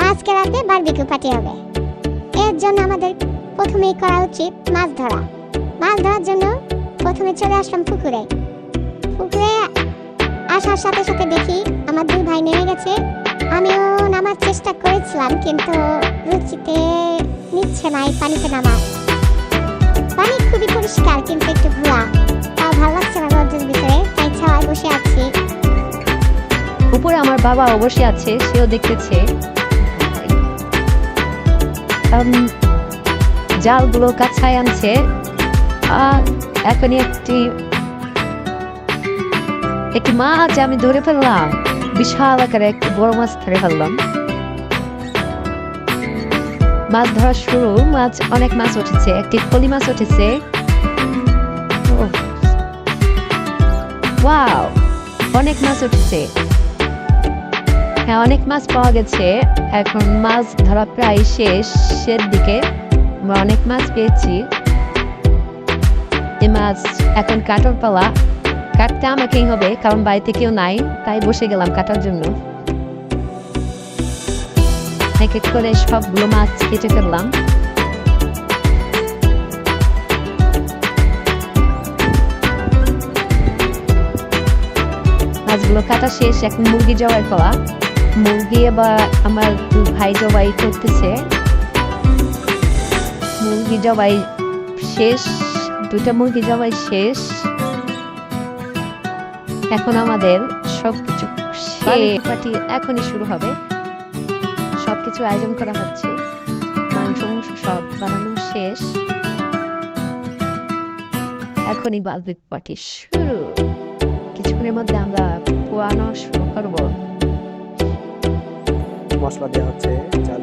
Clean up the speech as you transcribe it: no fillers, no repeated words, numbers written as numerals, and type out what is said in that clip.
আজকে রাতে barbecue party হবে। এর জন্য আমাদের প্রথমেই করা উচিত মাছ ধরা। মাছ ধরার জন্য প্রথমে চলে আসলাম পুকুরে। পুকুরে আসার সাথে সাথে দেখি আমার দুই ভাই নেমে গেছে। আমিও নামার চেষ্টা করেছিলাম, কিন্তু রুচিতে নিচ্ছে না এই পানিতে নামা। পানি খুবই পরিষ্কার, কিন্তু একটু ভুয়া। তাও ভালো লাগছে না রোদের ভিতরে, তাই ছাওয়ায় বসে আছি। উপরে আমার বাবা বসে আছে, সেও দেখতেছে। জালগুলো কাছায় আনছে। আর এখনই একটি মাছ আমি ধরে ফেললাম। বিশাল আকারে একটি বড় মাছ ধরে ফেললাম। মাছ ধরা শুরু। মাছ, অনেক মাছ উঠেছে। একটি ফলি মাছ উঠেছে। ওয়াও, অনেক মাছ উঠেছে। হ্যাঁ, অনেক মাছ পাওয়া গেছে। এখন মাছ ধরা প্রায় শেষের দিকে। আমরা অনেক মাছ পেয়েছি। এই মাছ এখন কাটার পালা। কাটতে আমাকেই হবে, কারণ বাড়িতে কেউ নাই, তাই বসে গেলাম কাটার জন্য। এক এক করে সবগুলো মাছ কেটে ফেললাম। মাছগুলো কাটা শেষ। এখন মুরগি জবাই করা। মুরগি এবার আমার ভাই জবাই করতেছে। মুরগি জবাই শেষ, দুটা মুরগি জবাই শেষ। এখন আমাদের সবকিছু পার্টি এখনই শুরু হবে। সবকিছু আয়োজন করা হচ্ছে। মাংস সব বানানো শেষ। এখনই বার্বিকিউ পার্টি শুরু। কিছুক্ষণের মধ্যে আমরা পোয়ানো শুরু করবো। মশলা দেওয়া হচ্ছে, চাল